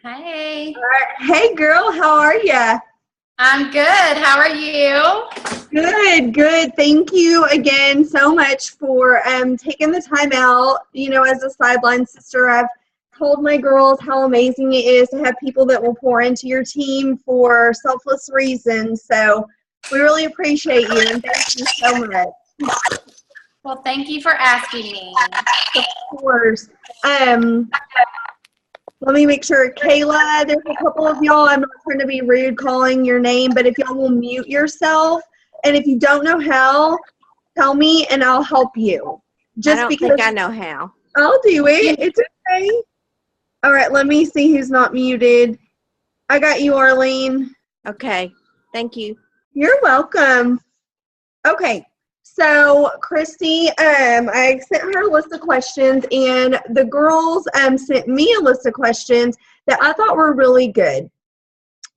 Hey. All right. Hey, girl, how are ya? I'm good. How are you? Good. Thank you again so much for taking the time out. You know, as a sideline sister, I've told my girls how amazing it is to have people that will pour into your team for selfless reasons. So we really appreciate you, and thank you so much. Well, thank you for asking me. Of course. Let me make sure. Kayla, there's a couple of y'all. I'm not trying to be rude calling your name, but if y'all will mute yourself, and if you don't know how, tell me and I'll help you. I don't think I know how. I'll do it. It's okay. All right, let me see who's not muted. I got you, Arlene. Okay. Thank you. You're welcome. Okay. So, Christy, I sent her a list of questions, and the girls sent me a list of questions that I thought were really good.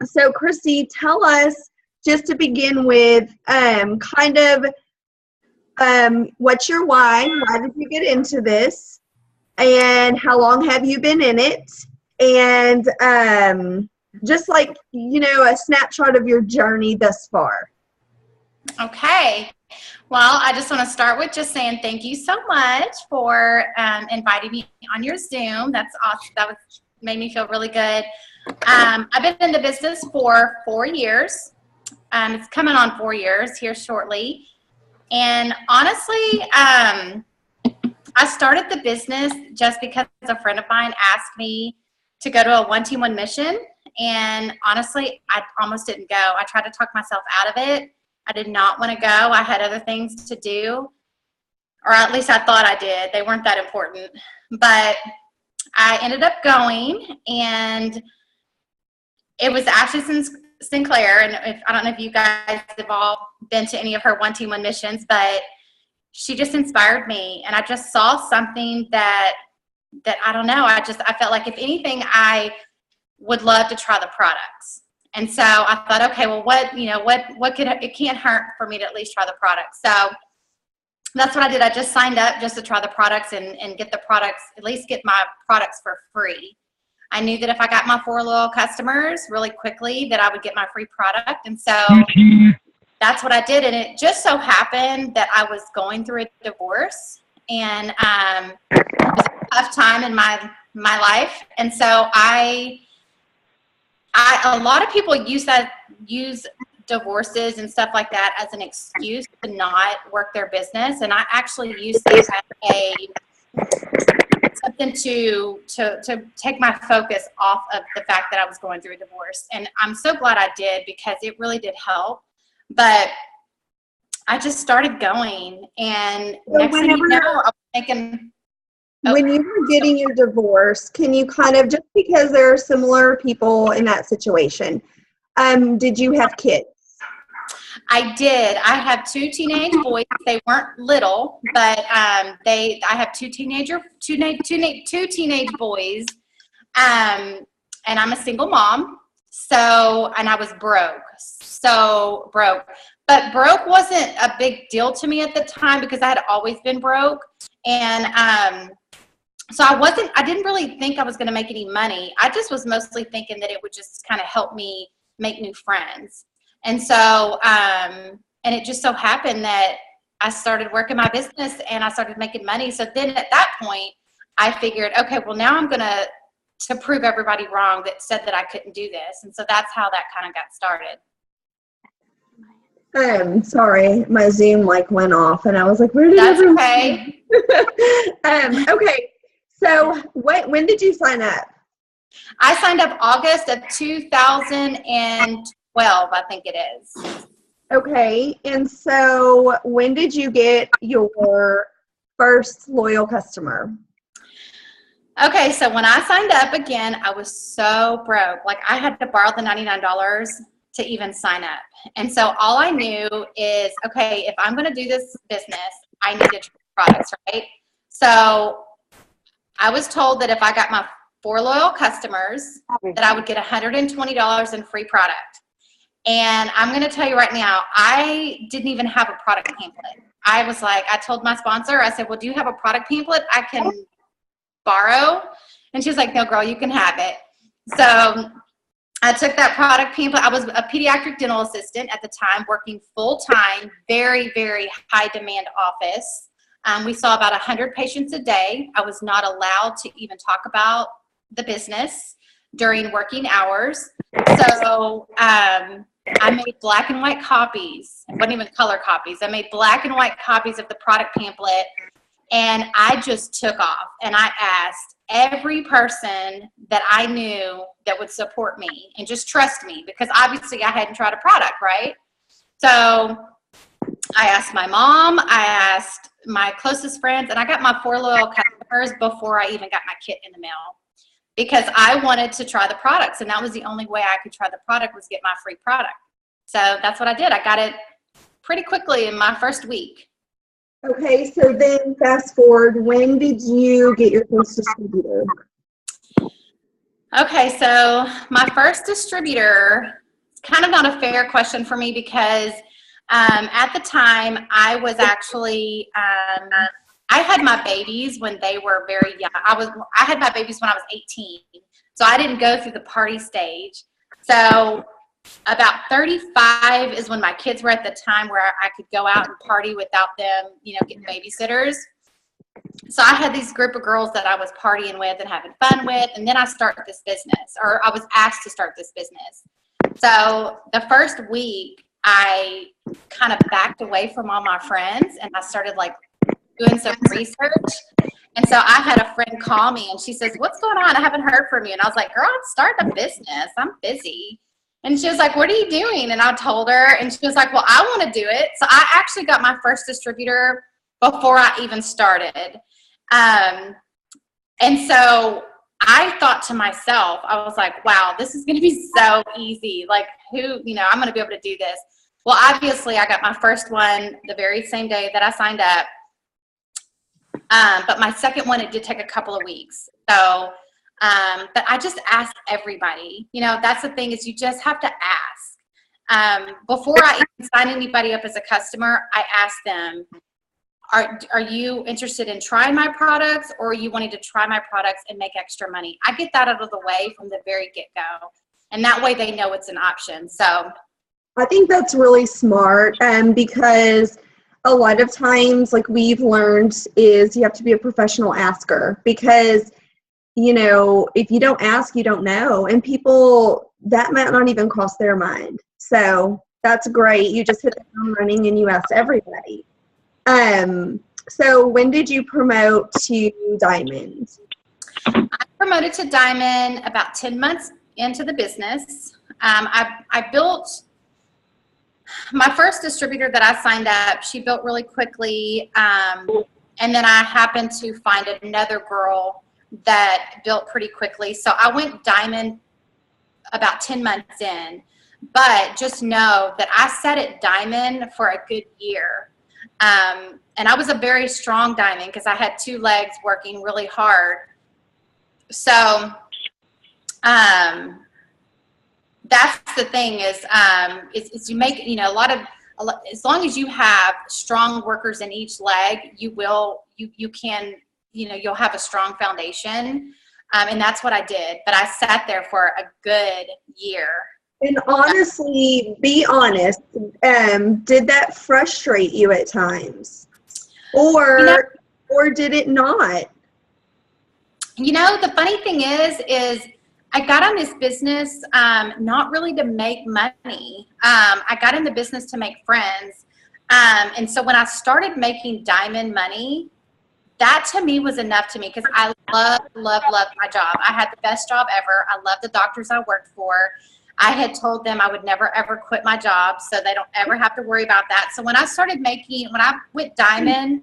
So, Christy, tell us, just to begin with, what's your why? Why did you get into this? And how long have you been in it? And just like, a snapshot of your journey thus far. Okay. Well, I just want to start with just saying thank you so much for inviting me on your Zoom. That's awesome. Made me feel really good. I've been in the business for 4 years. It's coming on 4 years here shortly. And honestly, I started the business just because a friend of mine asked me to go to a 1-team-1 mission. And honestly, I almost didn't go. I tried to talk myself out of it. I did not want to go. I had other things to do, or at least I thought I did. They weren't that important. But I ended up going, and it was Ashley Sinclair. And I don't know if you guys have all been to any of her 1-team-1 missions, but she just inspired me. And I just saw something that I don't know. I felt like if anything, I would love to try the products. And so I thought, okay, well, it can't hurt for me to at least try the products. So that's what I did. I just signed up just to try the products and get the products, at least get my products for free. I knew that if I got my 4 loyal customers really quickly, that I would get my free product. And so that's what I did. And it just so happened that I was going through a divorce, and it was a tough time in my life. And so a lot of people use divorces and stuff like that as an excuse to not work their business, and I actually used it as something to take my focus off of the fact that I was going through a divorce. And I'm so glad I did, because it really did help. But I just started going, and next thing you know, I was thinking. When you were getting your divorce, can you kind of, just because there are similar people in that situation, did you have kids? I did. I have 2 teenage boys. They weren't little, but I have 2 teenage boys, and I'm a single mom. So, and I was broke, so broke. But broke wasn't a big deal to me at the time, because I had always been broke. And so I didn't really think I was going to make any money. I just was mostly thinking that it would just kind of help me make new friends. And so, and it just so happened that I started working my business and I started making money. So then at that point, I figured, okay, well, now I'm going to prove everybody wrong that said that I couldn't do this. And so that's how that kind of got started. Sorry, my Zoom went off, and I was like, where did everyone? Okay. Okay. So when did you sign up? I signed up August of 2012, I think it is. Okay. And so when did you get your first loyal customer? Okay, so when I signed up again, I was so broke. Like, I had to borrow the $99 to even sign up. And so all I knew is, okay, if I'm going to do this business, I need to try products, right? So I was told that if I got my 4 loyal customers, that I would get $120 in free product. And I'm going to tell you right now, I didn't even have a product pamphlet. I was like, I told my sponsor, I said, well, do you have a product pamphlet I can borrow? And she's like, no, girl, you can have it. So I took that product pamphlet. I was a pediatric dental assistant at the time, working full-time, very, very high demand office. We saw about 100 patients a day. I was not allowed to even talk about the business during working hours. So I made black and white copies. It wasn't even color copies. I made black and white copies of the product pamphlet, and I just took off. And I asked every person that I knew that would support me and just trust me, because obviously I hadn't tried a product, right? So I asked my mom, I asked my closest friends, and I got my 4 loyal customers before I even got my kit in the mail, because I wanted to try the products, and that was the only way I could try the product, was get my free product. So that's what I did. I got it pretty quickly in my first week. Okay, so then fast forward, when did you get your first distributor? Okay, so my first distributor, it's kind of not a fair question for me, because at the time I was actually, I had my babies when they were very young. I had my babies when I was 18, so I didn't go through the party stage. So about 35 is when my kids were at the time where I could go out and party without them, getting babysitters. So I had these group of girls that I was partying with and having fun with, and then I started this business, or I was asked to start this business. So the first week, I kind of backed away from all my friends, and I started doing some research. And so I had a friend call me, and she says, "What's going on? I haven't heard from you." And I was like, "Girl, I'm starting a business. I'm busy." And she was like, "What are you doing?" And I told her, and she was like, "Well, I want to do it." So I actually got my first distributor before I even started. And so I thought to myself, I was like, wow, this is going to be so easy. I'm going to be able to do this. Well, obviously I got my first one the very same day that I signed up. But my second one, it did take a couple of weeks. So, but I just asked everybody, that's the thing, is you just have to ask. Before I even sign anybody up as a customer, I ask them, are you interested in trying my products, or are you wanting to try my products and make extra money? I get that out of the way from the very get-go, and that way they know it's an option. So I think that's really smart, because a lot of times, we've learned, is you have to be a professional asker, because if you don't ask, you don't know, and people, that might not even cross their mind. So that's great. You just hit the ground running and you asked everybody. So when did you promote to Diamond? I promoted to Diamond about 10 months into the business. I built my first distributor that I signed up. She built really quickly. And then I happened to find another girl that built pretty quickly. So I went Diamond about 10 months in, but just know that I sat at Diamond for a good year. And I was a very strong Diamond because I had 2 legs working really hard. So that's the thing, is you make, as long as you have strong workers in each leg, you'll have a strong foundation. And that's what I did. But I sat there for a good year. And honestly, be honest, did that frustrate you at times? Or did it not? The funny thing is I got on this business not really to make money. I got in the business to make friends. And so when I started making Diamond money, that to me was enough to me, because I love my job. I had the best job ever. I love the doctors I worked for. I had told them I would never, ever quit my job, so they don't ever have to worry about that. So when I went Diamond,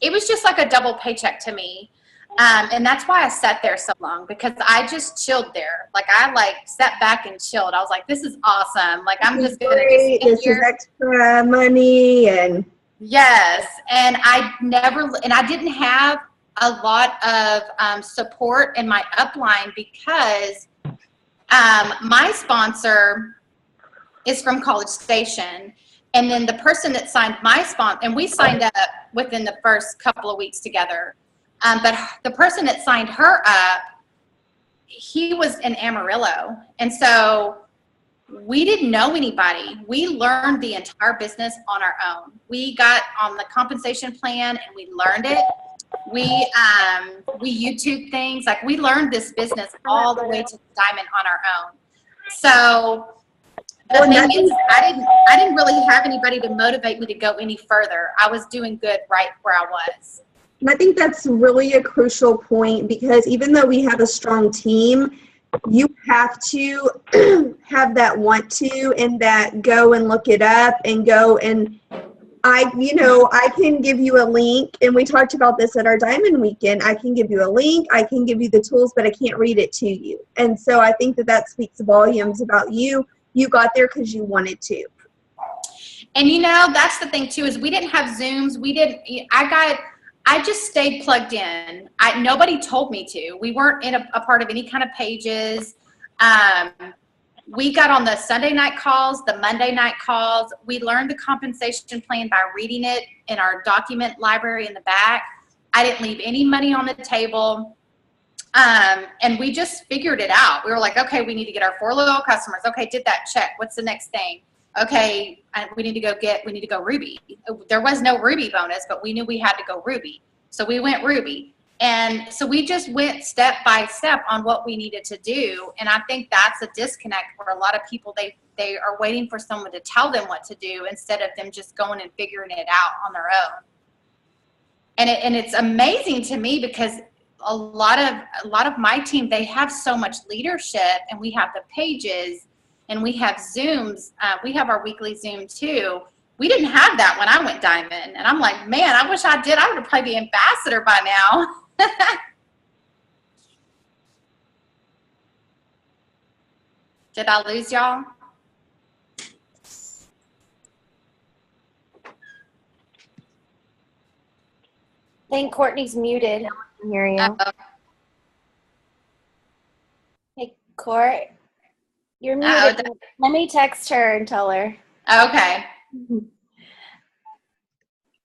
it was just like a double paycheck to me. And that's why I sat there so long, because I just chilled there. I sat back and chilled. I was like, this is awesome. I'm just going to just this is extra money. And yes. And I didn't have a lot of support in my upline, because my sponsor is from College Station. And then the person that signed my sponsor, and we signed up within the first couple of weeks together. But the person that signed her up, he was in Amarillo. And so we didn't know anybody. We learned the entire business on our own. We got on the compensation plan and we learned it. We YouTube things. Like, we learned this business all the way to Diamond on our own. So the thing is, I didn't really have anybody to motivate me to go any further. I was doing good right where I was. And I think that's really a crucial point, because even though we have a strong team, you have to have that want to, and that go and look it up and go and I can give you a link, and we talked about this at our Diamond Weekend. I can give you a link, I can give you the tools, but I can't read it to you. And so I think that speaks volumes about you. You got there because you wanted to. And that's the thing too, is we didn't have Zooms. I just stayed plugged in. Nobody told me to. We weren't in a part of any kind of pages. We got on the Sunday night calls, the Monday night calls. We learned the compensation plan by reading it in our document library in the back. I didn't leave any money on the table. And we just figured it out. We were like, okay, we need to get our 4 loyal customers. Okay, did that, check. What's the next thing? Okay, we need to go Ruby. There was no Ruby bonus, but we knew we had to go Ruby. So we went Ruby. And so we just went step by step on what we needed to do. And I think that's a disconnect where a lot of people, they are waiting for someone to tell them what to do instead of them just going and figuring it out on their own. And it's amazing to me, because a lot of my team, they have so much leadership, and we have the pages, and we have Zooms. We have our weekly Zoom too. We didn't have that when I went Diamond. And I'm like, man, I wish I did. I would have probably been ambassador by now. Did I lose y'all? I think Courtney's muted. I can hear you. Hey, Court, you're muted. Let me text her and tell her. Okay.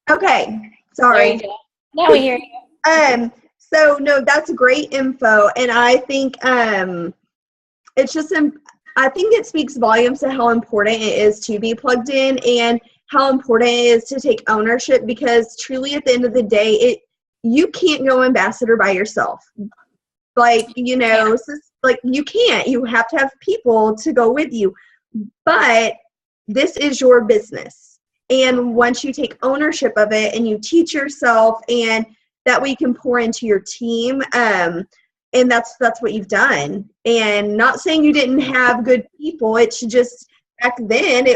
Okay, sorry. Now we hear you. So no, that's great info, and I think it's just I think it speaks volumes to how important it is to be plugged in, and how important it is to take ownership, because truly at the end of the day, you can't go ambassador by yourself. Like, you can't. You have to have people to go with you. But this is your business. And once you take ownership of it and you teach yourself, and that we can pour into your team, and that's what you've done. And not saying you didn't have good people. It's just back then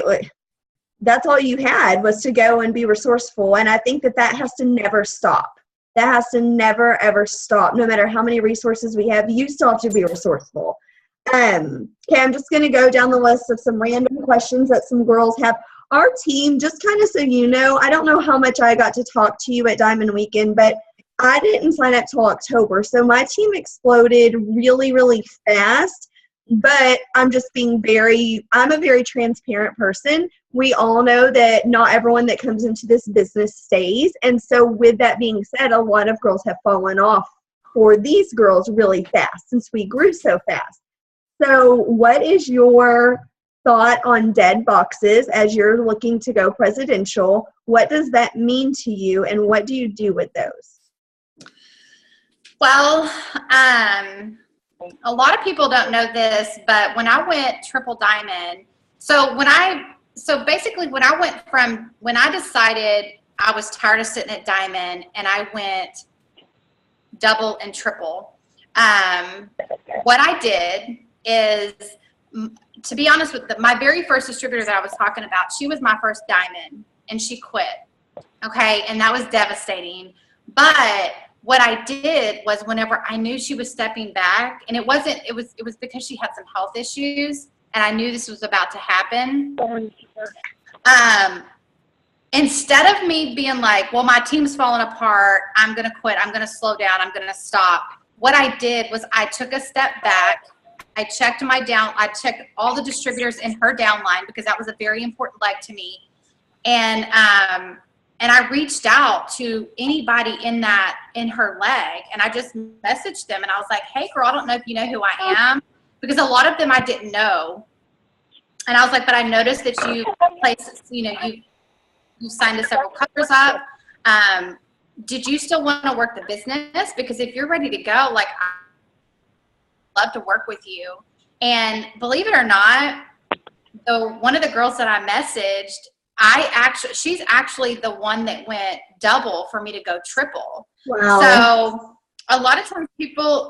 that's all you had was to go and be resourceful. And I think that has to never stop. That has to never, ever stop. No matter how many resources we have, you still have to be resourceful. Okay, I'm just going to go down the list of some random questions that some girls have. Our team, just kind of so you know, I don't know how much I got to talk to you at Diamond Weekend, but I didn't sign up till October. So my team exploded really, really fast. But I'm a very transparent person. We all know that not everyone that comes into this business stays. And so with that being said, a lot of girls have fallen off for these girls really fast since we grew so fast. So what is your thought on dead boxes as you're looking to go presidential? What does that mean to you, and what do you do with those? Well, a lot of people don't know this, but when I went triple diamond, when I decided I was tired of sitting at diamond and I went double and triple, what I did is, to be honest with my very first distributor that I was talking about, she was my first diamond and she quit. Okay. And that was devastating. But what I did was, whenever I knew she was stepping back, and it was because she had some health issues, and I knew this was about to happen. Instead of me being like, well, my team's falling apart, I'm going to quit, I'm going to slow down, I'm going to stop. What I did was I took a step back. I checked all the distributors in her downline, because that was a very important leg to me. And And I reached out to anybody in her leg, and I just messaged them, and I was like, hey girl, I don't know if you know who I am, because a lot of them I didn't know. And I was like, but I noticed that you signed to several covers up. Did you still want to work the business? Because if you're ready to go, like, I'd love to work with you. And believe it or not, one of the girls that I messaged, she's actually the one that went double for me to go triple. Wow. So a lot of times people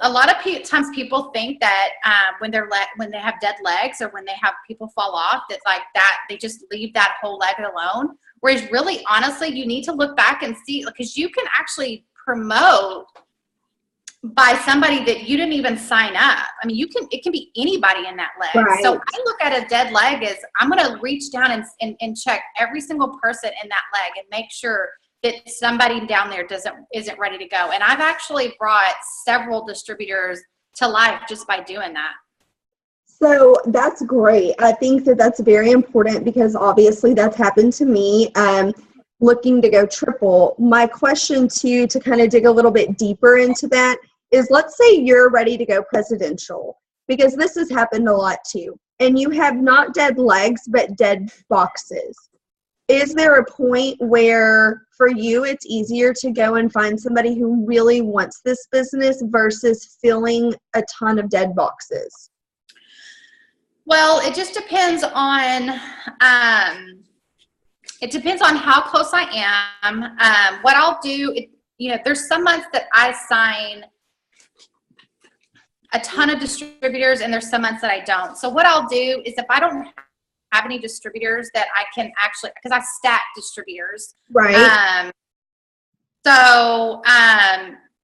think that when they have dead legs, or when they have people fall off, that's like that, they just leave that whole leg alone. Whereas really, honestly, you need to look back and see, because you can actually promote by somebody that you didn't even sign up. I mean, it can be anybody in that leg. Right. So I look at a dead leg as I'm going to reach down and check every single person in that leg and make sure that somebody down there isn't ready to go. And I've actually brought several distributors to life just by doing that. So that's great. I think that that's very important, because obviously that's happened to me, looking to go triple. My question to kind of dig a little bit deeper into that is, let's say you're ready to go presidential, because this has happened a lot too, and you have not dead legs, but dead boxes. Is there a point where for you it's easier to go and find somebody who really wants this business versus filling a ton of dead boxes? Well, it just depends on, how close I am. What I'll do, there's some months that I sign a ton of distributors, and there's some months that I don't. So what I'll do is, if I don't have any distributors that I can actually, because I stack distributors. Right.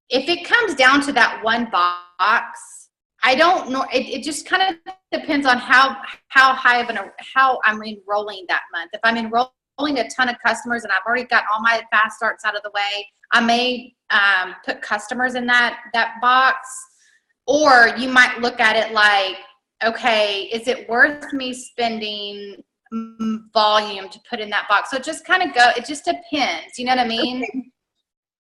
If it comes down to that one box, I don't know. It just kind of depends on how I'm enrolling that month. If I'm enrolling a ton of customers and I've already got all my fast starts out of the way, I may put customers in that box. Or you might look at it like, okay, is it worth me spending volume to put in that box? So it just it just depends. You know what I mean? Okay.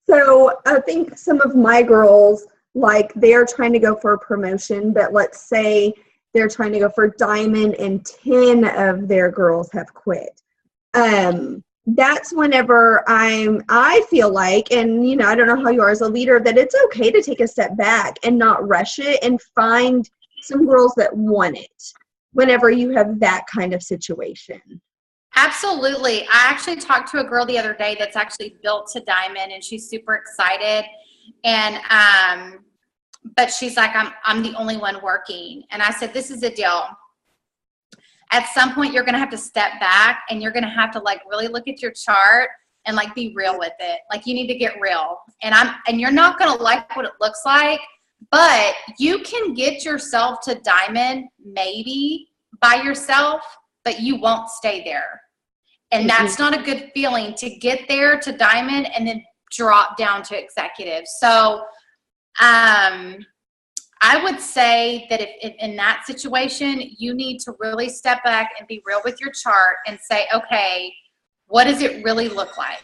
So I think some of my girls, like, they're trying to go for a promotion, but let's say they're trying to go for diamond and 10 of their girls have quit. That's whenever I feel like, and I don't know how you are as a leader, that it's okay to take a step back and not rush it and find some girls that want it whenever you have that kind of situation. Absolutely. I actually talked to a girl the other day that's actually built to diamond, and she's super excited. And but she's like, I'm the only one working. And I said, this is the deal. At some point, you're going to have to step back, and you're going to have to really look at your chart and be real with it. You need to get real. And you're not going to like what it looks like, but you can get yourself to diamond maybe by yourself, but you won't stay there. And that's not a good feeling, to get there to diamond and then drop down to executive. So I would say that if in that situation, you need to really step back and be real with your chart and say, okay, what does it really look like?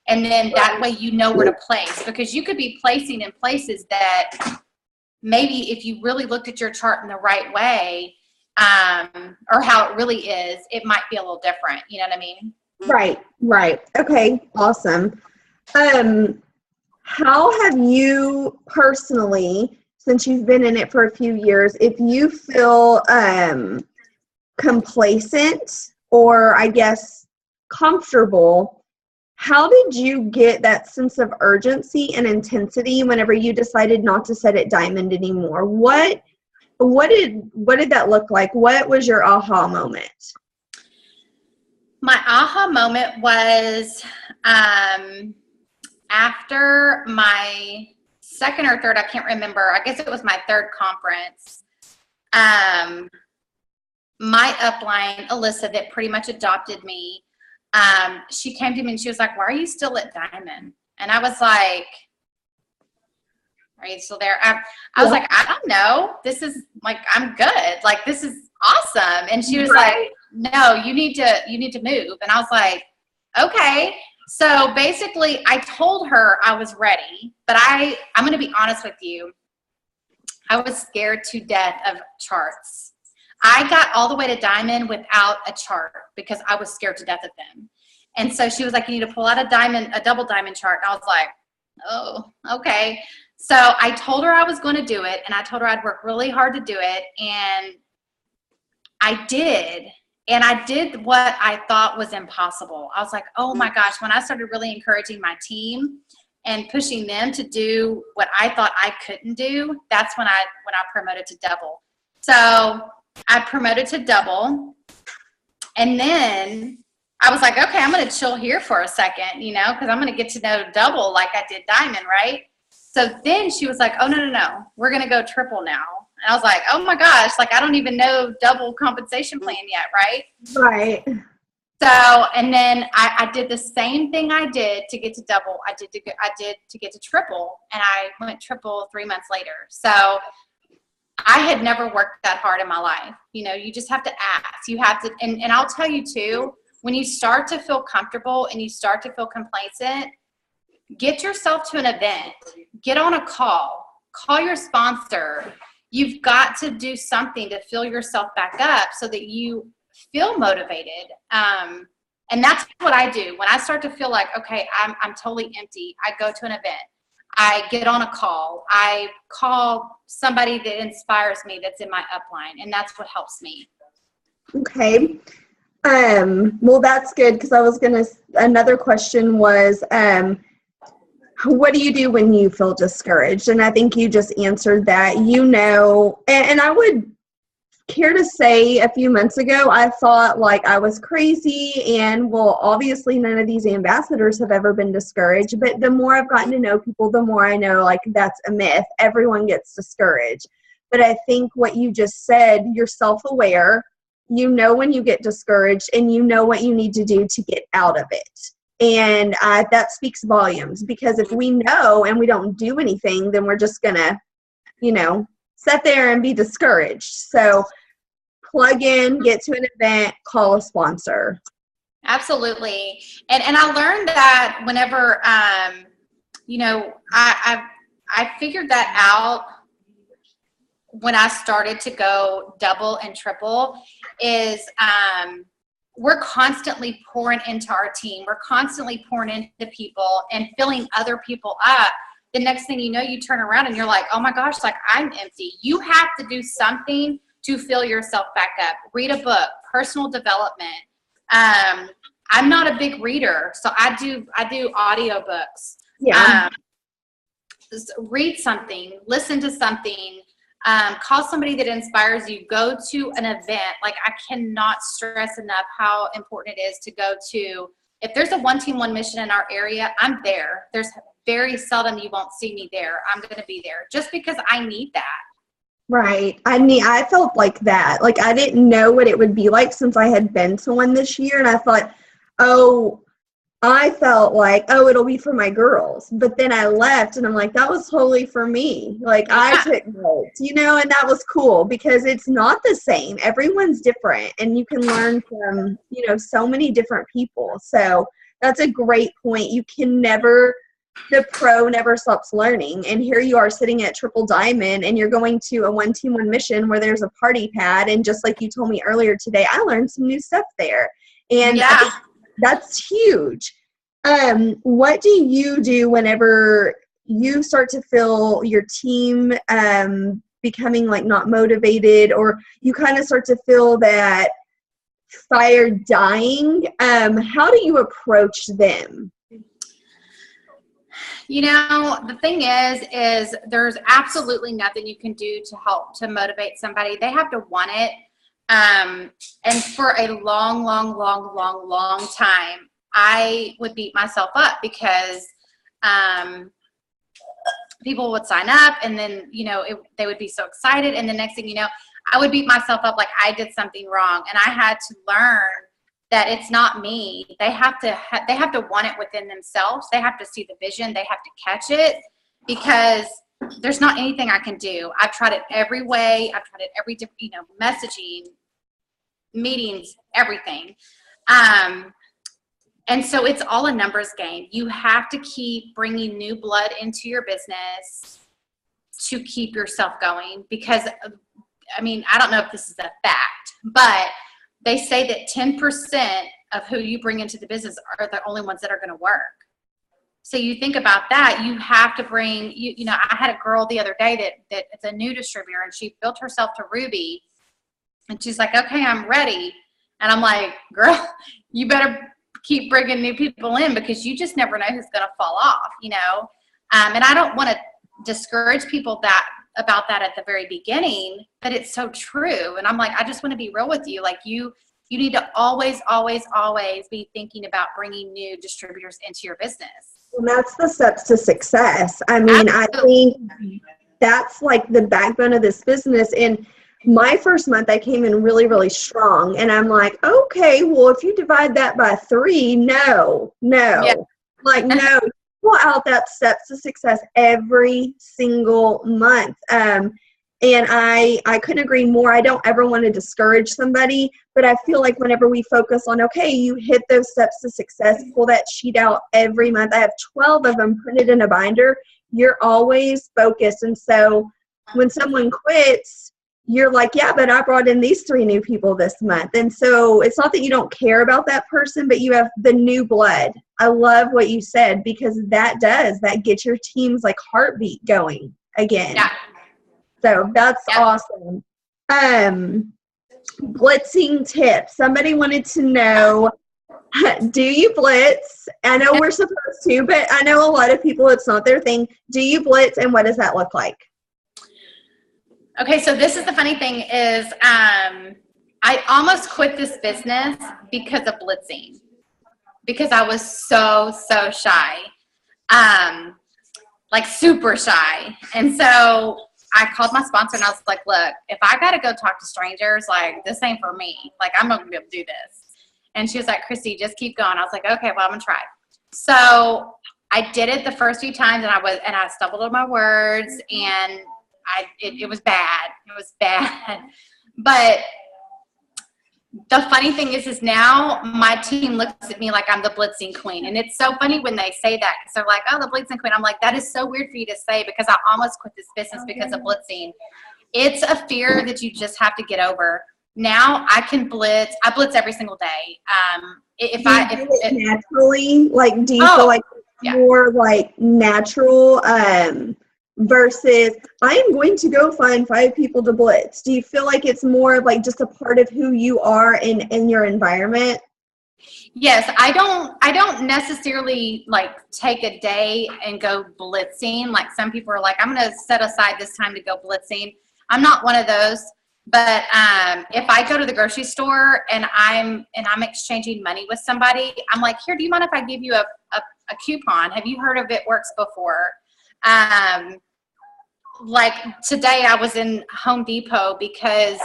And then that way you know where to place, because you could be placing in places that maybe if you really looked at your chart in the right way, or how it really is, it might be a little different. You know what I mean? Right. Okay, awesome. How have you personally, since you've been in it for a few years, if you feel complacent, or I guess comfortable, how did you get that sense of urgency and intensity whenever you decided not to set it diamond anymore? What did that look like? What was your aha moment? My aha moment was after my second or third, I can't remember, I guess it was my third conference. My upline, Alyssa, that pretty much adopted me, she came to me and she was like, why are you still at Diamond? And I was like, are you still there? I was like, I don't know. This is I'm good. This is awesome. And she was like, no, you need to move. And I was like, okay. So basically, I told her I was ready, but I'm going to be honest with you. I was scared to death of charts. I got all the way to diamond without a chart because I was scared to death of them. And so she was like, you need to pull out a double diamond chart. And I was like, oh, okay. So I told her I was going to do it, and I told her I'd work really hard to do it. And I did. And I did what I thought was impossible. I was like, oh my gosh, when I started really encouraging my team and pushing them to do what I thought I couldn't do, that's when I promoted to double. So I promoted to double. And then I was like, okay, I'm going to chill here for a second, because I'm going to get to know double like I did diamond, right? So then she was like, oh, no. We're going to go triple now. And I was like, oh my gosh, like I don't even know double compensation plan yet, right? Right. So, and then I did the same thing I did to get to double. I did to get to triple, and I went triple 3 months later. So I had never worked that hard in my life. You just have to ask. You have to, and I'll tell you too, when you start to feel comfortable and you start to feel complacent, get yourself to an event, get on a call your sponsor. You've got to do something to fill yourself back up so that you feel motivated. And that's what I do. When I start to feel like, okay, I'm totally empty, I go to an event. I get on a call. I call somebody that inspires me that's in my upline, and that's what helps me. Okay. Well, that's good, because another question was, what do you do when you feel discouraged? And I think you just answered that, and I would care to say a few months ago, I thought like I was crazy, and well, obviously none of these ambassadors have ever been discouraged, but the more I've gotten to know people, the more I know like that's a myth. Everyone gets discouraged. But I think what you just said, you're self-aware, when you get discouraged, and you know what you need to do to get out of it. And that speaks volumes, because if we know and we don't do anything, then we're just gonna, sit there and be discouraged. So plug in, get to an event, call a sponsor. Absolutely. And I learned that whenever, I figured that out when I started to go double and triple is, we're constantly pouring into our team. We're constantly pouring into people and filling other people up. The next thing you know, you turn around and you're like, oh my gosh, like I'm empty. You have to do something to fill yourself back up. Read a book, personal development. I'm not a big reader, so I do audiobooks. Yeah. Read something, listen to something. Call somebody that inspires you. Go to an event. Like, I cannot stress enough how important it is to go to. If there's a One Team, One Mission in our area, I'm there. There's very seldom you won't see me there. I'm going to be there just because I need that. Right. I felt like that. Like, I didn't know what it would be like since I had been to one this year. And I thought, I felt like, it'll be for my girls. But then I left and I'm like, that was totally for me. Like, yeah. I took notes, and that was cool because it's not the same. Everyone's different, and you can learn from, so many different people. So that's a great point. The pro never stops learning. And here you are sitting at Triple Diamond, and you're going to a One Team, One Mission where there's a party pad. And just like you told me earlier today, I learned some new stuff there. And yeah. I think that's huge. What do you do whenever you start to feel your team becoming like not motivated, or you kind of start to feel that fire dying? How do you approach them? The thing is there's absolutely nothing you can do to help to motivate somebody. They have to want it. And for a long time, I would beat myself up because people would sign up, and then, they would be so excited. And the next thing you know, I would beat myself up like I did something wrong. And I had to learn that it's not me. They have to want it within themselves. They have to see the vision. They have to catch it, because there's not anything I can do. I've tried it every way. I've tried it every different, messaging, meetings, everything. And so it's all a numbers game. You have to keep bringing new blood into your business to keep yourself going, because I mean, I don't know if this is a fact, but they say that 10% of who you bring into the business are the only ones that are going to work. So you think about that, you have to bring, you know, I had a girl the other day that it's a new distributor, and she built herself to Ruby, and she's like, okay, I'm ready. And I'm like, girl, you better keep bringing new people in, because you just never know who's going to fall off, you know? And I don't want to discourage people about that at the very beginning, but it's so true. And I'm like, I just want to be real with you. Like you need to always, always, always be thinking about bringing new distributors into your business. And that's the steps to success. I mean, Absolutely. I think that's like the backbone of this business. And my first month, I came in really, really strong. And I'm like, okay, well, if you divide that by 3, no. Yeah. Like, no, pull out that steps to success every single month. And I couldn't agree more. I don't ever want to discourage somebody, but I feel like whenever we focus on, okay, you hit those steps to success, pull that sheet out every month. I have 12 of them printed in a binder. You're always focused. And so when someone quits, you're like, yeah, but I brought in these 3 new people this month. And so it's not that you don't care about that person, but you have the new blood. I love what you said, because that gets your team's like heartbeat going again. Yeah. So that's awesome. Blitzing tips. Somebody wanted to know, do you blitz? I know we're supposed to, but I know a lot of people, it's not their thing. Do you blitz, and what does that look like? Okay, so this is the funny thing is I almost quit this business because of blitzing, because I was so shy, like super shy. And so I called my sponsor and I was like, look, if I got to go talk to strangers, like this ain't for me. Like I'm not going to be able to do this. And she was like, Christy, just keep going. I was like, okay, well, I'm going to try. So I did it the first few times, and I stumbled on my words, and it was bad. It was bad. But the funny thing is now my team looks at me like I'm the blitzing queen. And it's so funny when they say that, because they're like, oh, the blitzing queen. I'm like, that is so weird for you to say, because I almost quit this business because of blitzing. It's a fear that you just have to get over. Now I can blitz. I blitz every single day. Naturally, like, do you feel like it's more like natural versus I am going to go find 5 people to blitz? Do you feel like it's more of like just a part of who you are in your environment? Yes, I don't necessarily like take a day and go blitzing. Like some people are like, I'm going to set aside this time to go blitzing. I'm not one of those. But if I go to the grocery store and I'm exchanging money with somebody, I'm like, here, do you mind if I give you a coupon? Have you heard of It Works before? Like today I was in Home Depot because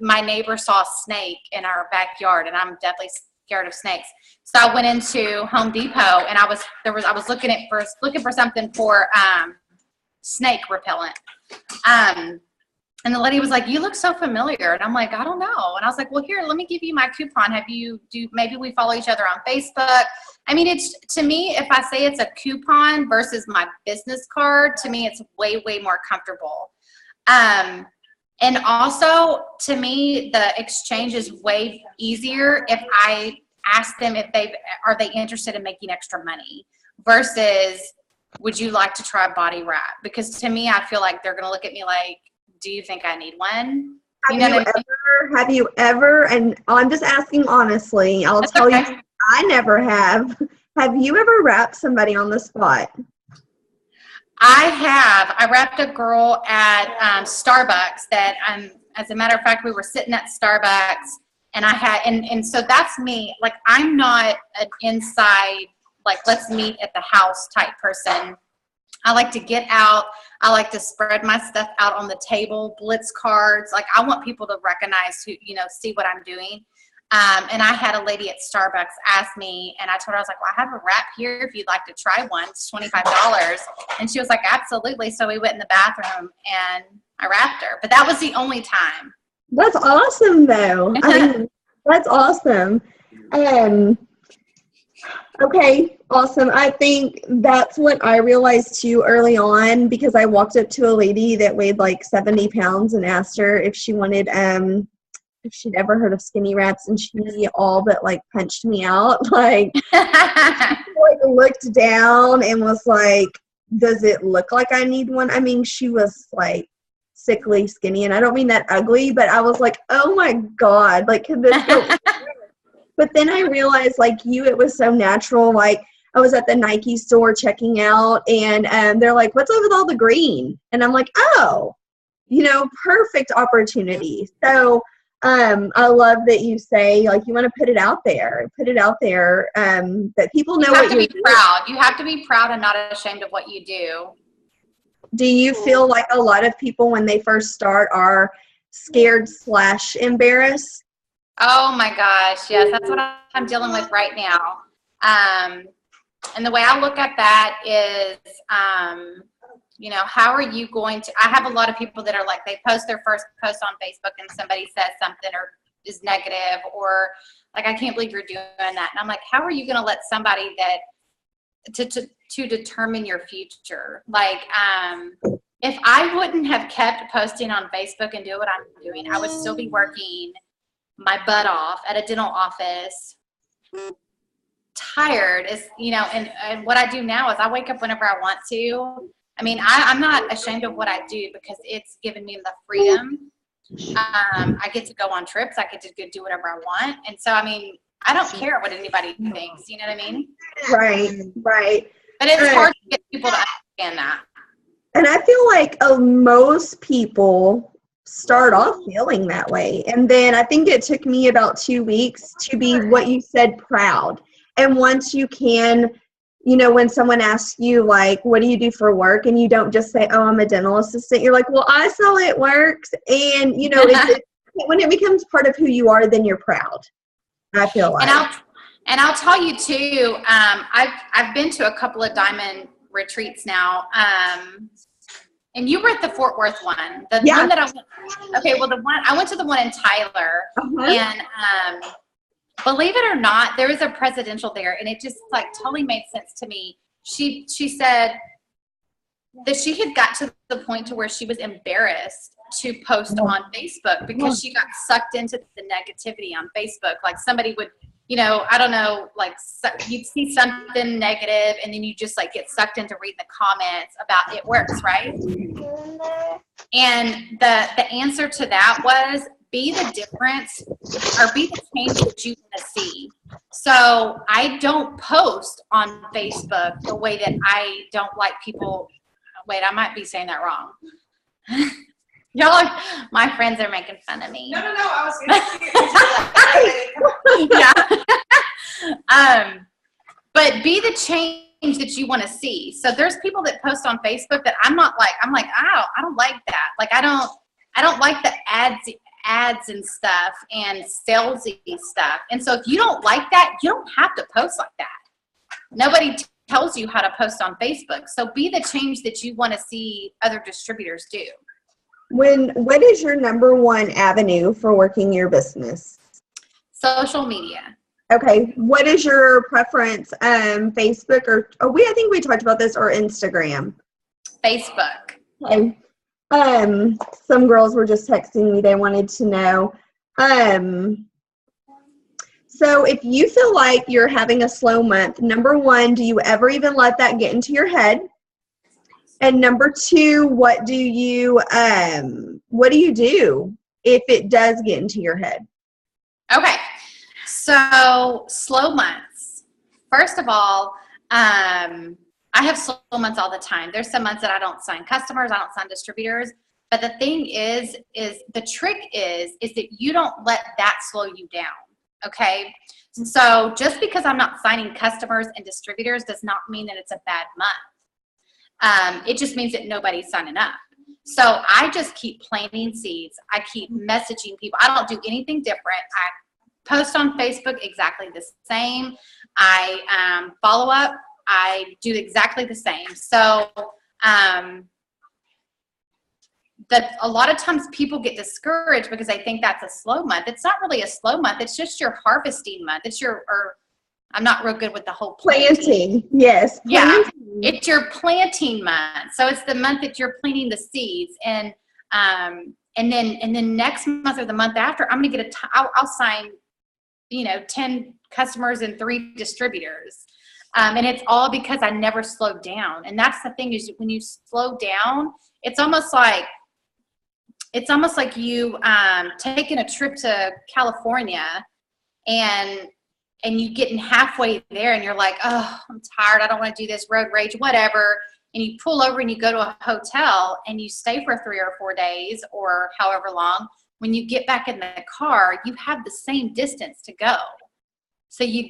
my neighbor saw a snake in our backyard, and I'm definitely scared of snakes. So I went into Home Depot, and I was looking for something for snake repellent. And the lady was like, you look so familiar. And I'm like, I don't know. And I was like, well, here, let me give you my coupon. Maybe we follow each other on Facebook. I mean, to me, if I say it's a coupon versus my business card, to me, it's way, way more comfortable. And also, to me, the exchange is way easier if I ask them are they interested in making extra money versus would you like to try body wrap? Because to me, I feel like they're going to look at me like, do you think I need one? Have you ever, and I'm just asking honestly, I'll tell you, I never have. Have you ever wrapped somebody on the spot? I have. I wrapped a girl at Starbucks that, as a matter of fact, we were sitting at Starbucks, and I had, and so that's me. Like, I'm not an inside, like, let's meet at the house type person. I like to get out. I like to spread my stuff out on the table, blitz cards. Like, I want people to recognize see what I'm doing. And I had a lady at Starbucks ask me, and I told her, I was like, well, I have a wrap here if you'd like to try one. It's $25. And she was like, absolutely. So we went in the bathroom and I wrapped her. But that was the only time. That's awesome, though. I mean, that's awesome. Okay, awesome. I think that's what I realized too early on, because I walked up to a lady that weighed like 70 pounds and asked her if she wanted if she'd ever heard of skinny wraps, and she all but like punched me out. Like, like looked down and was like, does it look like I need one? I mean, she was like sickly skinny, and I don't mean that ugly, but I was like, oh my God, like, could this go? But then I realized, like you, it was so natural. Like, I was at the Nike store checking out, and they're like, what's up with all the green? And I'm like, oh, perfect opportunity. So I love that you say, like, you want to put it out there, that people know what you're doing. You have to be proud. You have to be proud and not ashamed of what you do. Do you feel like a lot of people, when they first start, are scared / embarrassed? Oh my gosh, yes, that's what I'm dealing with right now. And the way I look at that is, how are you going to, I have a lot of people that are like, they post their first post on Facebook and somebody says something or is negative, or like, I can't believe you're doing that. And I'm like, how are you going to let somebody that, to determine your future? Like, if I wouldn't have kept posting on Facebook and do what I'm doing, I would still be working my butt off at a dental office, tired, and what I do now is I wake up whenever I want to. I mean, I'm not ashamed of what I do because it's given me the freedom. I get to go on trips. I get to do whatever I want. And so, I mean, I don't care what anybody thinks. You know what I mean? Right. But it's hard to get people to understand that. And I feel like most people start off feeling that way. And then I think it took me about 2 weeks to be, what you said, proud. And once you can, when someone asks you, like, what do you do for work? And you don't just say, oh, I'm a dental assistant. You're like, well, I saw it works. And, when it becomes part of who you are, then you're proud, I feel like. And I'll tell you too, I've been to a couple of diamond retreats now. And you were at the Fort Worth one. One that I went, I went to the one in Tyler. And believe it or not, there was a presidential there, and it just like totally made sense to me. She said that she had got to the point to where she was embarrassed to post on Facebook because she got sucked into the negativity on Facebook. Like, somebody would, I don't know, like, you'd see something negative and then you just like get sucked into reading the comments about it works, right? And the answer to that was, be the difference, or be the change that you want to see. So I don't post on Facebook the way that I don't like people. Wait, I might be saying that wrong. Y'all, my friends are making fun of me. No, I was going yeah. But be the change that you want to see. So there's people that post on Facebook that I'm like, I don't like that. Like, I don't like the ads and stuff and salesy stuff. And so if you don't like that, you don't have to post like that. Nobody tells you how to post on Facebook. So be the change that you want to see other distributors do. What is your number one avenue for working your business? Social media. Okay. What is your preference? Facebook I think we talked about this, or Instagram? Facebook. Okay. Some girls were just texting me. They wanted to know. So if you feel like you're having a slow month, number one, do you ever even let that get into your head? And number two, what do you do if it does get into your head? Okay. So slow months. First of all, I have slow months all the time. There's some months that I don't sign customers, I don't sign distributors. But the thing is the trick is that you don't let that slow you down. Okay. So just because I'm not signing customers and distributors does not mean that it's a bad month. It just means that nobody's signing up. So I just keep planting seeds. I keep messaging people. I don't do anything different. I post on Facebook exactly the same. I follow up. I do exactly the same. So that a lot of times people get discouraged because they think that's a slow month. It's not really a slow month. It's just your harvesting month. It's I'm not real good with the whole planting. Yes. Yeah. Planting. It's your planting month. So it's the month that you're planting the seeds. And then next month or the month after, I'm going to get I'll sign, 10 customers and 3 distributors. And it's all because I never slowed down. And that's the thing is when you slow down, it's almost like you taking a trip to California and you getting halfway there and you're like, oh, I'm tired. I don't want to do this, road rage, whatever. And you pull over and you go to a hotel and you stay for 3 or 4 days or however long. When you get back in the car, you have the same distance to go. So you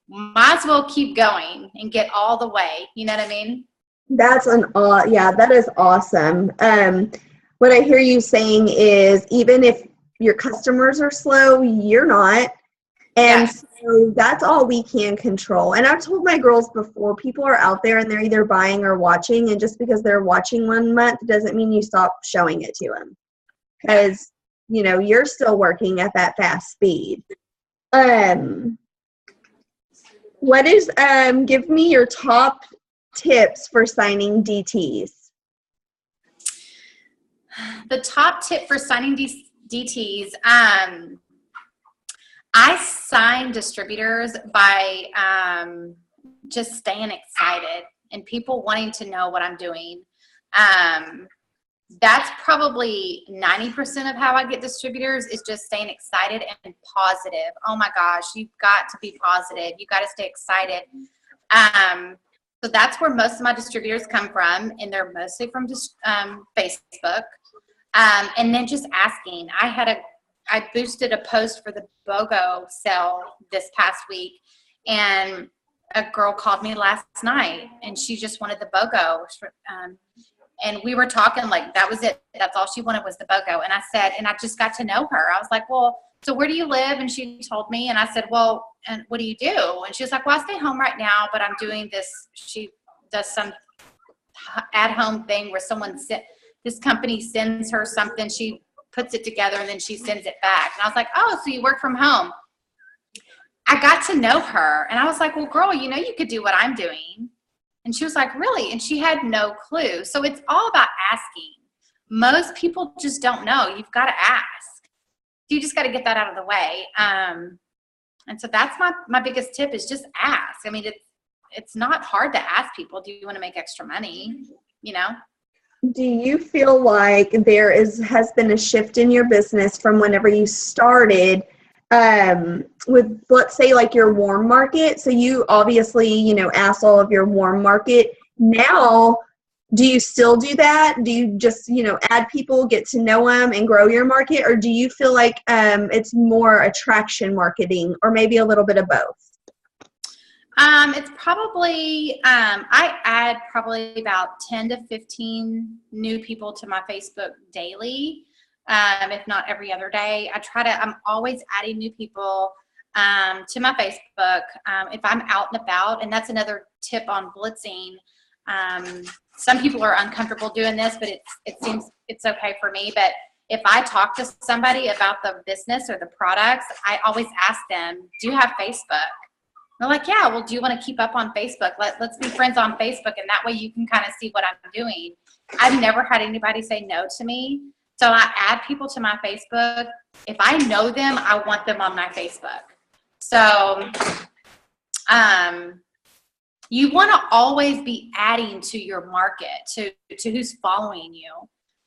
might as well keep going and get all the way. You know what I mean? That is awesome. What I hear you saying is even if your customers are slow, you're not. And yes. So that's all we can control. And I've told my girls before, people are out there and they're either buying or watching. And just because they're watching 1 month doesn't mean you stop showing it to them. Because, you're still working at that fast speed. Give me your top tips for signing DTs. The top tip for signing DTs, I sign distributors by just staying excited and people wanting to know what I'm doing. That's probably 90% of how I get distributors is just staying excited and positive. Oh my gosh, you've got to be positive. You got to stay excited. So that's where most of my distributors come from, and they're mostly from Facebook. And then just asking. I boosted a post for the BOGO sale this past week, and a girl called me last night, and she just wanted the BOGO. And we were talking like that was it. That's all she wanted was the BOGO. And I said, and I just got to know her. I was like, well, so where do you live? And she told me, and I said, well, and what do you do? And she was like, well, I stay home right now, but I'm doing this. She does some at-home thing where this company sends her something. She puts it together and then she sends it back. And I was like, oh, so you work from home. I got to know her and I was like, well, girl, you could do what I'm doing. And she was like, really? And she had no clue. So it's all about asking. Most people just don't know. You've got to ask. You just got to get that out of the way. And so that's my biggest tip is just ask. I mean, it's not hard to ask people, do you want to make extra money? Do you feel like there has been a shift in your business from whenever you started with, let's say, like your warm market? So you obviously, asked all of your warm market. Now, do you still do that? Do you just, add people, get to know them and grow your market? Or do you feel like it's more attraction marketing or maybe a little bit of both? It's probably, I add probably about 10 to 15 new people to my Facebook daily, if not every other day. I'm always adding new people to my Facebook. If I'm out and about, and that's another tip on blitzing. Some people are uncomfortable doing this, but it seems it's okay for me. But if I talk to somebody about the business or the products, I always ask them, do you have Facebook? They're like, yeah, well, do you want to keep up on Facebook? Let's be friends on Facebook, and that way you can kind of see what I'm doing. I've never had anybody say no to me. So I add people to my Facebook. If I know them, I want them on my Facebook. So you want to always be adding to your market, to who's following you.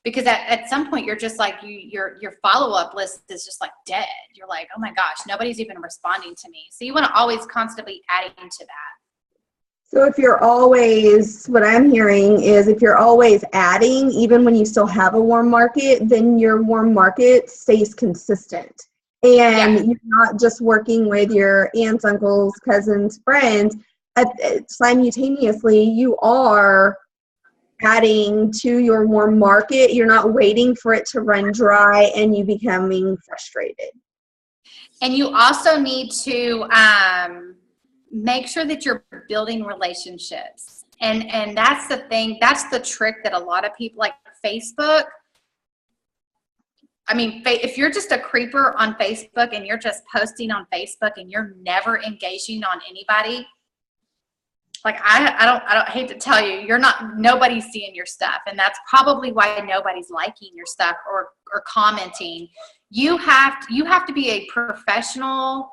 Because at some point you're just like, your follow-up list is just like dead. You're like, oh my gosh, nobody's even responding to me. So you want to always constantly adding to that. So if you're always, what I'm hearing is if you're always adding, even when you still have a warm market, then your warm market stays consistent. And You're not just working with your aunts, uncles, cousins, friends. Simultaneously, you are adding to your warm market. You're not waiting for it to run dry and you becoming frustrated. And you also need to make sure that you're building relationships. And that's the thing, that's the trick that a lot of people, like Facebook, I mean, if you're just a creeper on Facebook and you're just posting on Facebook and you're never engaging on anybody, like I don't hate to tell you, nobody's seeing your stuff, and that's probably why nobody's liking your stuff or commenting. You have to be a professional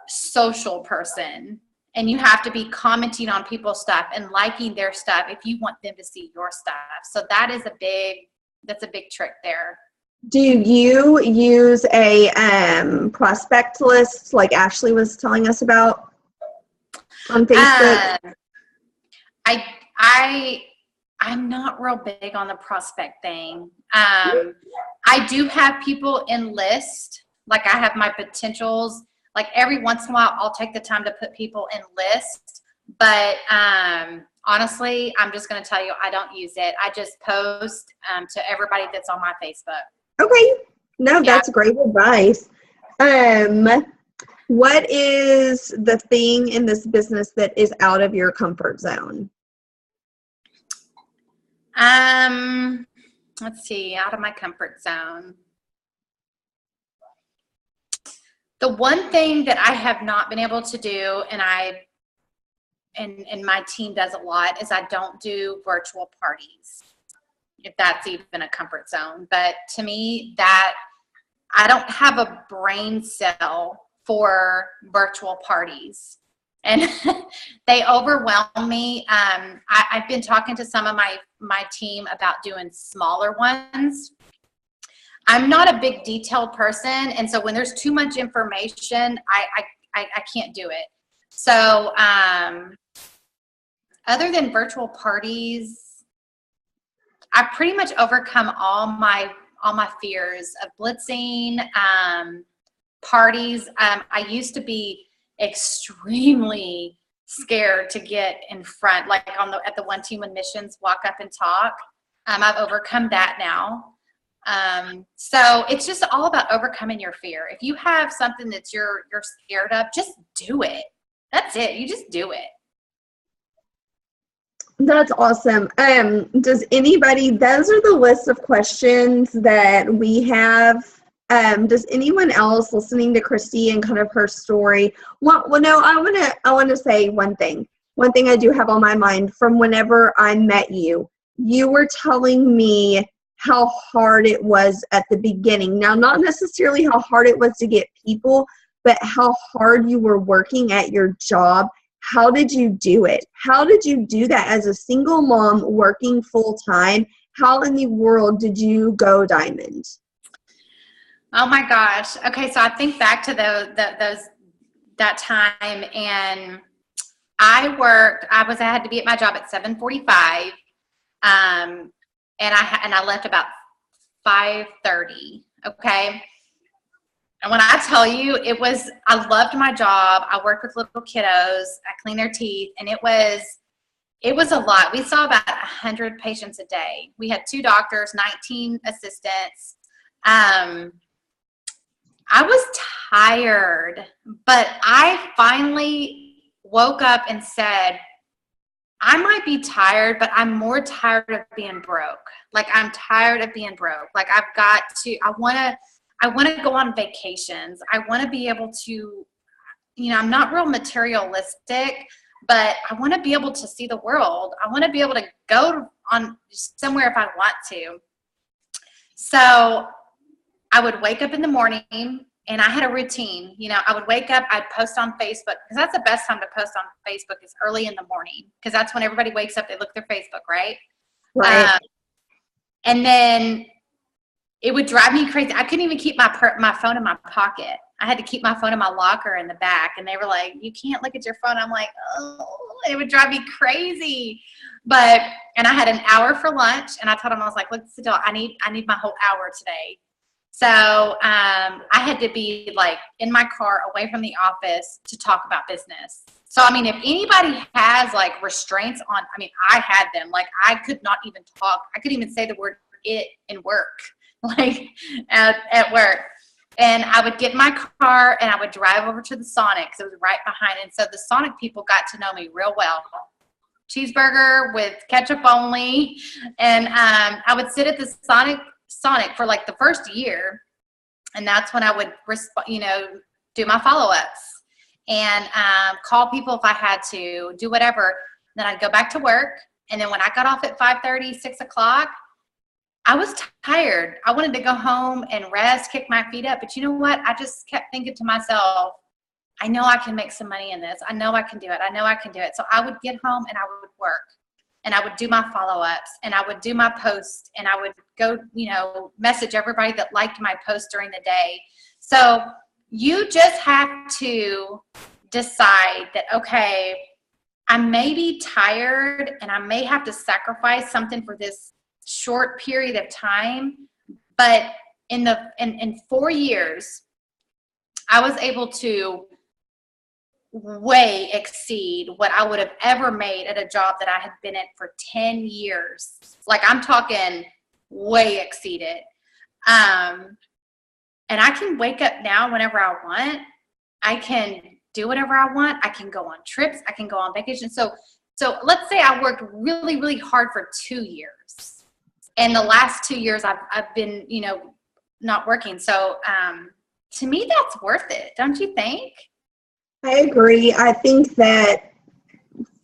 social person, and you have to be commenting on people's stuff and liking their stuff if you want them to see your stuff. So that's a big trick there. Do you use a prospect list like Ashley was telling us about on Facebook? I'm not real big on the prospect thing. I do have people in list, like I have my potentials. Like every once in a while, I'll take the time to put people in list. But honestly, I'm just going to tell you, I don't use it. I just post to everybody that's on my Facebook. Okay. No, that's great advice. What is the thing in this business that is out of your comfort zone? Let's see, out of my comfort zone. The one thing that I have not been able to do, and my team does a lot, is I don't do virtual parties, if that's even a comfort zone. But to me, that I don't have a brain cell for virtual parties, and they overwhelm me. I've been talking to some of my team about doing smaller ones. I'm not a big detailed person, and so when there's too much information, I can't do it. So other than virtual parties, I've pretty much overcome all my fears of blitzing, parties. I used to be extremely scared to get in front, like at the One Team Admissions walk up and talk. I've overcome that now. So it's just all about overcoming your fear. If you have something that you're scared of, just do it. That's it. You just do it. That's awesome. Those are the list of questions that we have. Does anyone else listening to Christy and kind of her story? Well, no, I want to say one thing. One thing I do have on my mind from whenever I met you. You were telling me how hard it was at the beginning. Now, not necessarily how hard it was to get people, but how hard you were working at your job. How did you do it? How did you do that as a single mom working full time? How in the world did you go diamond? Oh my gosh. Okay, so I think back to that time, and I had to be at my job at 7:45, and I left about 5:30. Okay. And when I tell you, I loved my job. I worked with little kiddos. I cleaned their teeth, and it was a lot. We saw about 100 patients a day. We had 2 doctors, 19 assistants. I was tired, but I finally woke up and said, I might be tired, but I'm more tired of being broke. Like, I'm tired of being broke. Like, I want to go on vacations. I want to be able to, I'm not real materialistic, but I want to be able to see the world. I want to be able to go on somewhere if I want to. So I would wake up in the morning, and I had a routine. I would wake up, I'd post on Facebook, because that's the best time to post on Facebook is early in the morning, because that's when everybody wakes up, they look at their Facebook, right? Right. And then it would drive me crazy. I couldn't even keep my phone in my pocket. I had to keep my phone in my locker in the back, and they were like, you can't look at your phone. I'm like, oh, it would drive me crazy. And I had an hour for lunch, and I told them, I was like, look, Sadell, I need my whole hour today. So I had to be like in my car away from the office to talk about business. So, I mean, if anybody has like restraints on, I had them. Like, I could not even talk. I couldn't even say the word "it" in work, like at work. And I would get in my car and I would drive over to the Sonic, because it was right behind. And so the Sonic people got to know me real well. Cheeseburger with ketchup only. And I would sit at the Sonic Sonic for like the first year. And that's when I would, do my follow-ups and call people if I had to, do whatever. Then I'd go back to work. And then when I got off at 5:30, 6 o'clock, I was tired. I wanted to go home and rest, kick my feet up. But you know what? I just kept thinking to myself, I know I can make some money in this. I know I can do it. I know I can do it. So I would get home and I would work. And I would do my follow-ups and I would do my posts and I would go, message everybody that liked my post during the day. So you just have to decide that, okay, I may be tired and I may have to sacrifice something for this short period of time. But in 4 years, I was able to way exceed what I would have ever made at a job that I had been at for 10 years. Like I'm talking way exceeded. And I can wake up now whenever I want. I can do whatever I want. I can go on trips. I can go on vacation. So let's say I worked really, really hard for 2 years. And the last 2 years I've been, not working. So to me, that's worth it. Don't you think? I agree. I think that,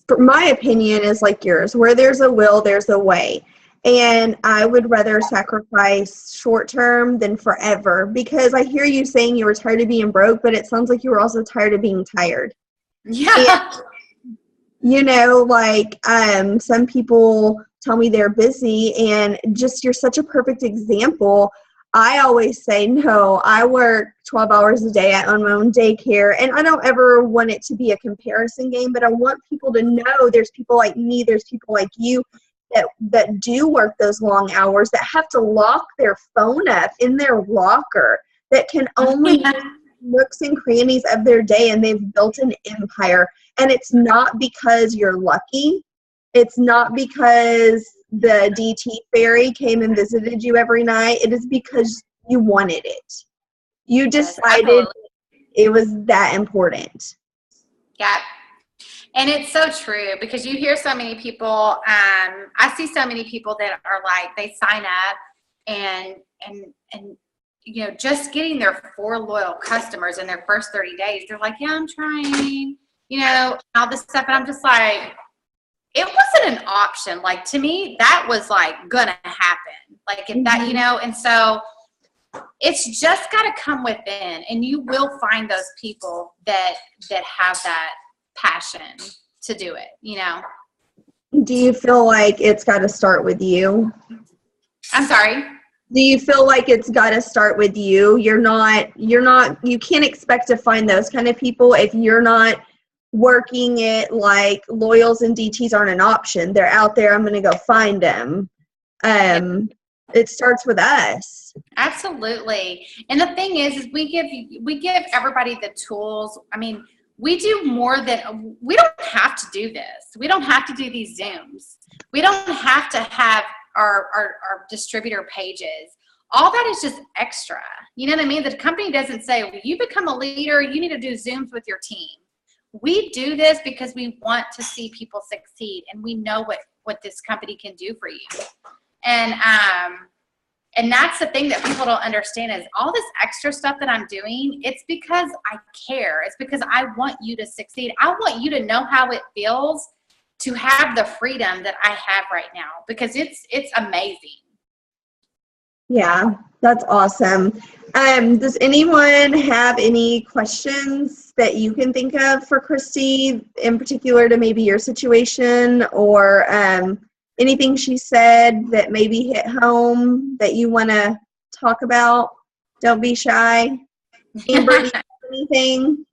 for my opinion, is like yours. Where there's a will, there's a way. And I would rather sacrifice short term than forever, because I hear you saying you were tired of being broke, but it sounds like you were also tired of being tired. Yeah. And, some people tell me they're busy, and just you're such a perfect example. I always say, no, I work 12 hours a day. I own my own daycare, and I don't ever want it to be a comparison game, but I want people to know there's people like me, there's people like you that do work those long hours, that have to lock their phone up in their locker, that can only use nooks and crannies of their day, and they've built an empire. And it's not because you're lucky. It's not because the DT fairy came and visited you every night. It is because you wanted it. You decided it was that important. Yeah. And it's so true, because you hear so many people, I see so many people that are like, they sign up and just getting their 4 loyal customers in their first 30 days. They're like, yeah, I'm trying, all this stuff. And I'm just like, it wasn't an option. Like, to me, that was like gonna happen. Like if that, and so it's just got to come within, and you will find those people that have that passion to do it, Do you feel like it's got to start with you? I'm sorry? Do you feel like it's got to start with you? You can't expect to find those kind of people if you're not working it. Like, loyals and DTs aren't an option. They're out there. I'm going to go find them. It starts with us. Absolutely. And the thing is we give everybody the tools. I mean, we do more than, we don't have to do this. We don't have to do these Zooms. We don't have to have our distributor pages. All that is just extra. You know what I mean? The company doesn't say, well, you become a leader, you need to do Zooms with your team. We do this because we want to see people succeed, and we know what this company can do for you. And that's the thing that people don't understand, is all this extra stuff that I'm doing, it's because I care. It's because I want you to succeed. I want you to know how it feels to have the freedom that I have right now, because it's amazing. Yeah, that's awesome. Does anyone have any questions that you can think of for Christy, in particular to maybe your situation, or anything she said that maybe hit home that you want to talk about? Don't be shy. Amber, do you have anything?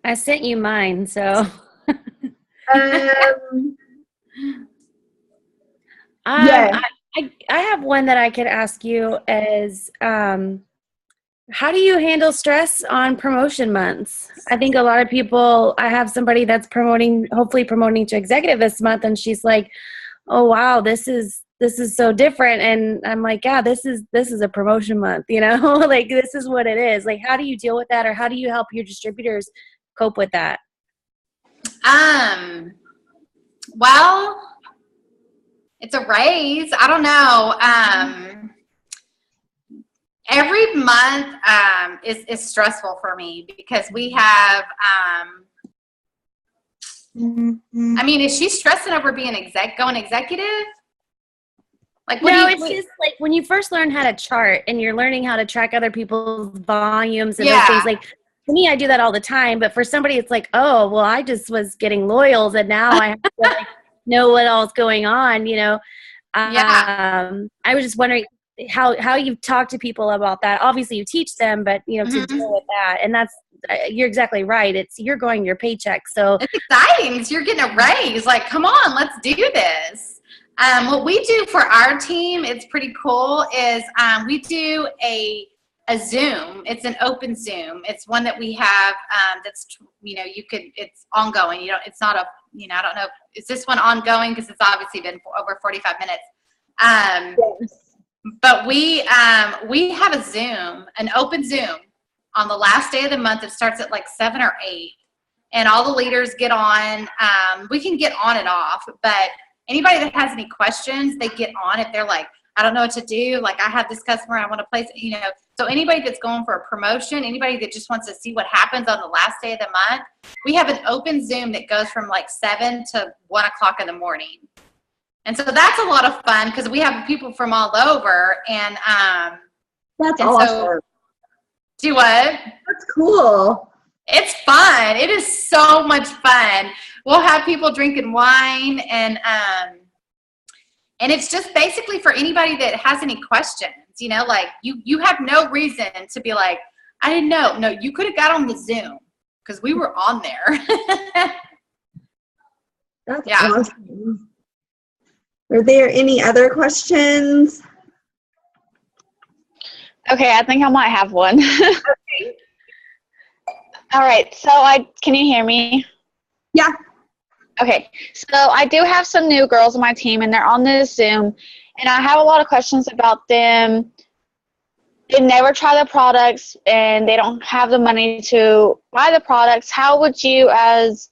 I sent you mine, so. Yeah. I have one that I could ask you is, how do you handle stress on promotion months? I think a lot of people, I have somebody that's hopefully promoting to executive this month, and she's like, oh wow, this is so different. And I'm like, yeah, this is a promotion month, like this is what it is. Like, how do you deal with that, or how do you help your distributors cope with that? It's a raise. I don't know. Every month is stressful for me because we have, I mean, is she stressing over being going executive? Like, no, it's just like when you first learn how to chart and you're learning how to track other people's volumes and those things. Like for me, I do that all the time. But for somebody, it's like, oh, well, I just was getting loyals, and now I have to like know what all's going on. You know, I was just wondering how you talk to people about that. Obviously, you teach them, but you know, to deal with that, and that's you're exactly right. You're going your paycheck, so it's exciting. So you're getting a raise. Like, come on, let's do this. What we do for our team, it's pretty cool, is we do a Zoom. It's an open Zoom. It's one that we have that's, you know, it's ongoing. You know, it's not a, you know, I don't know. Is this one ongoing? Because it's obviously been over 45 minutes. Yes. But we have a Zoom, an open Zoom on the last day of the month. It starts at like 7 or 8. And all the leaders get on. We can get on and off, but anybody that has any questions, they get on. If they're like, I don't know what to do, like I have this customer, I want to place it, you know. So anybody that's going for a promotion, anybody that just wants to see what happens on the last day of the month, we have an open Zoom that goes from like 7 to 1 o'clock in the morning. And so that's a lot of fun because we have people from all over. And that's awesome. So, do what? That's cool. It's fun. It is so much fun. We'll have people drinking wine, and it's just basically for anybody that has any questions. You know, like you have no reason to be like, I didn't know. No, you could have got on the Zoom because we were on there. That's awesome. Are there any other questions? Okay, I think I might have one. Okay. All right, so can you hear me? Yeah. Okay, so I do have some new girls on my team, and they're on this Zoom, and I have a lot of questions about them. They never try the products, and they don't have the money to buy the products. How would you, as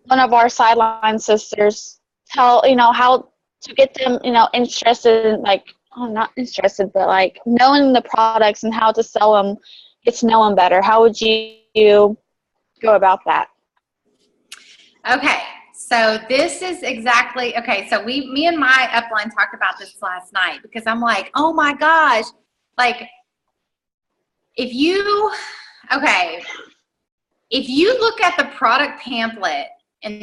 one of our sideline sisters, tell, you know, how to get them, you know, interested, like, oh, not interested, but like knowing the products and how to sell them, get to know them better? How would you go about that? Okay, so this is exactly, okay, so me and my upline talked about this last night because I'm like, oh my gosh, like, if you look at the product pamphlet and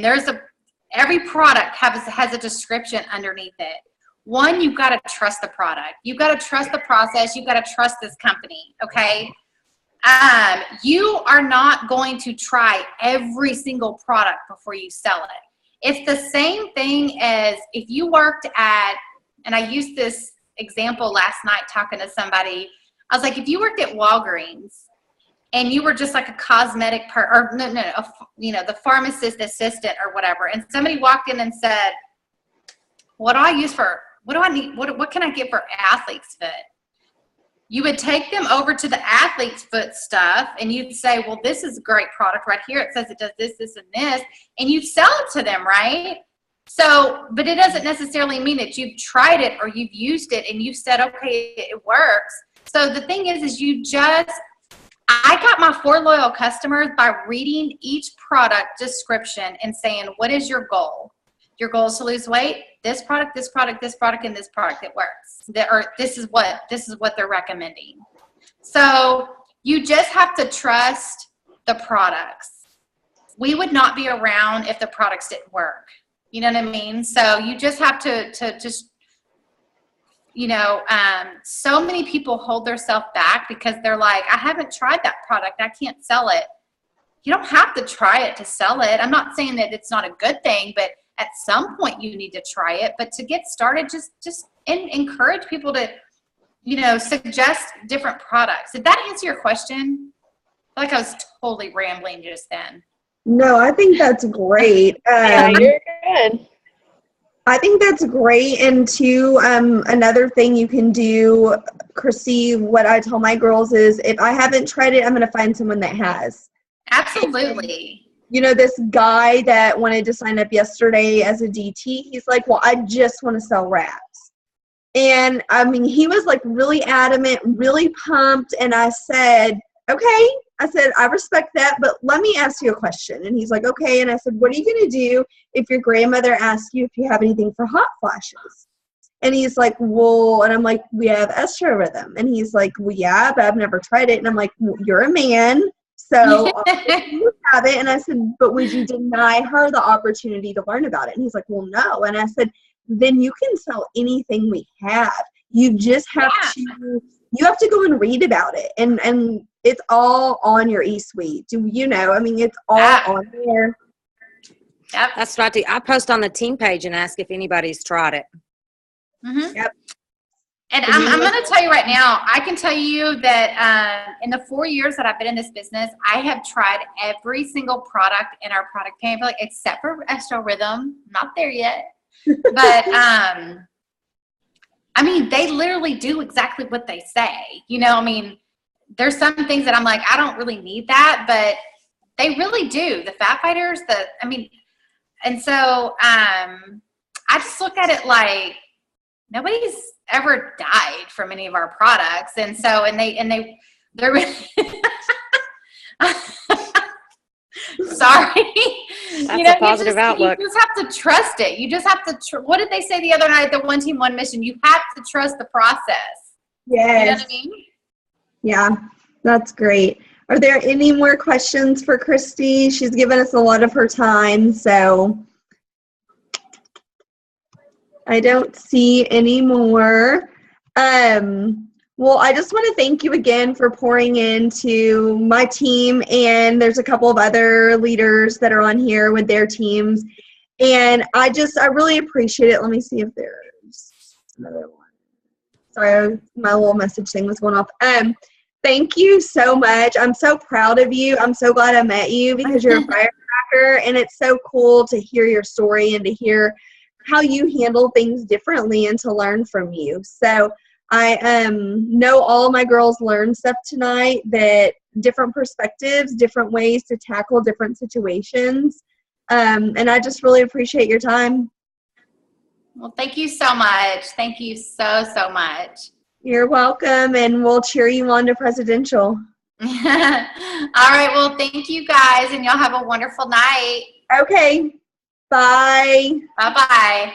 every product has a description underneath it. One, you've got to trust the product. You've got to trust the process. You've got to trust this company, okay? You are not going to try every single product before you sell it. It's the same thing as if you worked at, and I used this example last night talking to somebody. I was like, if you worked at Walgreens and you were just like a cosmetic the pharmacist assistant or whatever, and somebody walked in and said, what do I need? What can I get for athlete's foot? You would take them over to the athlete's foot stuff, and you'd say, well, this is a great product right here. It says it does this, this, and this, and you'd sell it to them, right? So, but it doesn't necessarily mean that you've tried it or you've used it and you've said, okay, it works. So the thing is I got my 4 loyal customers by reading each product description and saying, what is your goal? Your goal is to lose weight. This product, this product, this product, and this product, it works. This is what they're recommending. So you just have to trust the products. We would not be around if the products didn't work. You know what I mean? So you just have to just, you know, so many people hold themselves back because they're like, I haven't tried that product. I can't sell it. You don't have to try it to sell it. I'm not saying that it's not a good thing, but at some point you need to try it. But to get started, just encourage people to, you know, suggest different products. Did that answer your question? I feel like I was totally rambling just then. No, I think that's great. Yeah, you're good. I think that's great. And too, another thing you can do, Christy, what I tell my girls is if I haven't tried it, I'm going to find someone that has. Absolutely. you know, this guy that wanted to sign up yesterday as a DT, he's like, well, I just want to sell wraps. And I mean, he was like really adamant, really pumped. And I said, okay. I said, I respect that, but let me ask you a question. And he's like, okay. And I said, what are you going to do if your grandmother asks you if you have anything for hot flashes? And he's like, well, and I'm like, we have estro rhythm. And he's like, well, yeah, but I've never tried it. And I'm like, well, you're a man, so you have it. And I said, but would you deny her the opportunity to learn about it? And he's like, well, no. And I said, then you can sell anything we have. You just have to go and read about it. And it's all on your eSuite. You know, I mean, it's all on there. Yep. That's what I do. I post on the team page and ask if anybody's tried it. Mm-hmm. Yep. And I'm going to tell you right now, I can tell you that in the 4 years that I've been in this business, I have tried every single product in our product pamphlet except for Estro Rhythm. I'm not there yet. But, I mean, they literally do exactly what they say. You know, I mean, there's some things that I'm like, I don't really need that, but they really do. The fat fighters, and so I just look at it like nobody's ever died from any of our products. And so, they're really sorry. That's a positive outlook. You just have to trust it. You just have to, what did they say the other night at the One Team, One Mission? You have to trust the process. Yes. You know what I mean? Yeah, that's great. Are there any more questions for Christy? She's given us a lot of her time, so I don't see any more. Well, I just want to thank you again for pouring into my team, and there's a couple of other leaders that are on here with their teams, and I really appreciate it. Let me see if there's another one. Sorry, my little message thing was going off. Thank you so much. I'm so proud of you. I'm so glad I met you because you're a firecracker, and it's so cool to hear your story and to hear how you handle things differently and to learn from you. So I know all my girls learned stuff tonight, that different perspectives, different ways to tackle different situations. And I just really appreciate your time. Well, thank you so much. Thank you so, so much. You're welcome, and we'll cheer you on to presidential. All right. Well, thank you guys, and y'all have a wonderful night. Okay. Bye. Bye-bye.